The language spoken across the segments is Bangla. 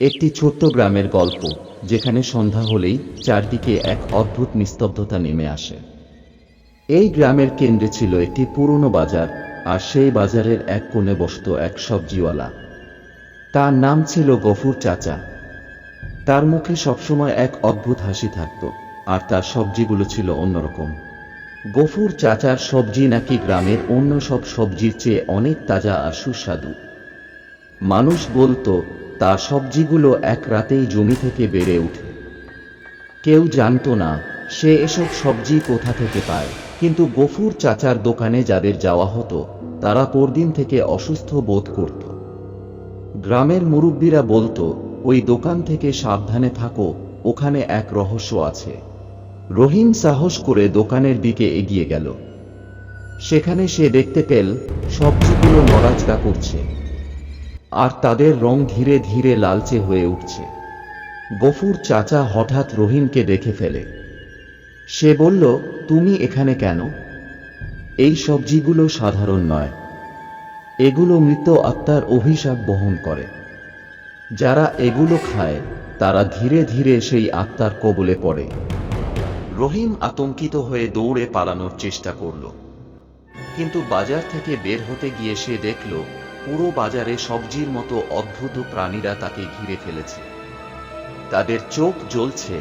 একটি ছোট্ট গ্রামের গল্প, যেখানে সন্ধ্যা হলেই চারদিকে এক অদ্ভুত নিস্তব্ধতা নেমে আসে। এই গ্রামের কেন্দ্রে ছিল একটি পুরনো বাজার, আর সেই বাজারের এক কোণে বসত এক সবজিওয়ালা। তার নাম ছিল গফুর চাচা। তার মুখে সবসময় এক অদ্ভুত হাসি থাকত, আর তার সবজিগুলো ছিল অন্যরকম। গফুর চাচার সবজি নাকি গ্রামের অন্য সব সবজির চেয়ে অনেক তাজা আর সুস্বাদু। মানুষ বলতো তার সবজিগুলো এক রাতেই জমি থেকে বেড়ে ওঠে। কেউ জানতো না সে এসব সবজি কোথা থেকে পায়, কিন্তু গফুর চাচার দোকানে যাদের যাওয়া হতো তারা পরদিন থেকে অসুস্থ বোধ করত। গ্রামের মুরব্বীরা বলতো, ওই দোকান থেকে সাবধানে থাকো, ওখানে এক রহস্য আছে। রহিম সাহস করে দোকানের দিকে এগিয়ে গেল। সেখানে সে দেখতে পেল সবজিগুলো নড়াচড়া করছে, আর তাদের রং ধীরে ধীরে লালচে হয়ে উঠছে। গফুর চাচা হঠাৎ রহিমকে দেখে ফেলে। সে বলল, তুমি এখানে কেন? এই সবজিগুলো সাধারণ নয়, এগুলো মৃত আত্মার অভিশাপ বহন করে। যারা এগুলো খায় তারা ধীরে ধীরে সেই আত্মার কবলে পড়ে। রহিম আতঙ্কিত হয়ে দৌড়ে পালানোর চেষ্টা করল, কিন্তু বাজার থেকে বের হতে গিয়ে সে দেখল পুরো বাজারে সবজির মতো অদ্ভুত প্রাণীরা তাকে ঘিরে ফেলেছে। তাদের চোখ জ্বলছে,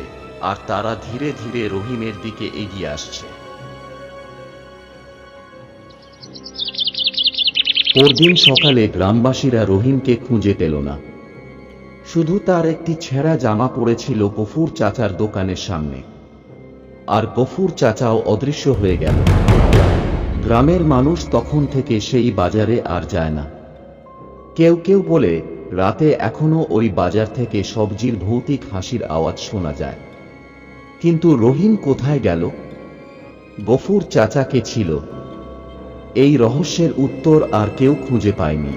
আর তারা ধীরে ধীরে রহিমের দিকে এগিয়ে আসছে। পরদিন সকালে গ্রামবাসীরা রহিমকে খুঁজে পেল না। শুধু তার একটি ছেঁড়া জামা পড়েছিল গফুর চাচার দোকানের সামনে, আর গফুর চাচাও অদৃশ্য হয়ে গেল। গ্রামের মানুষ তখন থেকে সেই বাজারে আর যায় না। কেউ কেউ বলে রাতে এখনো ওই বাজার থেকে সবজির ভৌতিক হাসির আওয়াজ শোনা যায়। কিন্তু রহিম কোথায় গেল? গফুর চাচা কে ছিল? এই রহস্যের উত্তর আর কেউ খুঁজে পায়নি।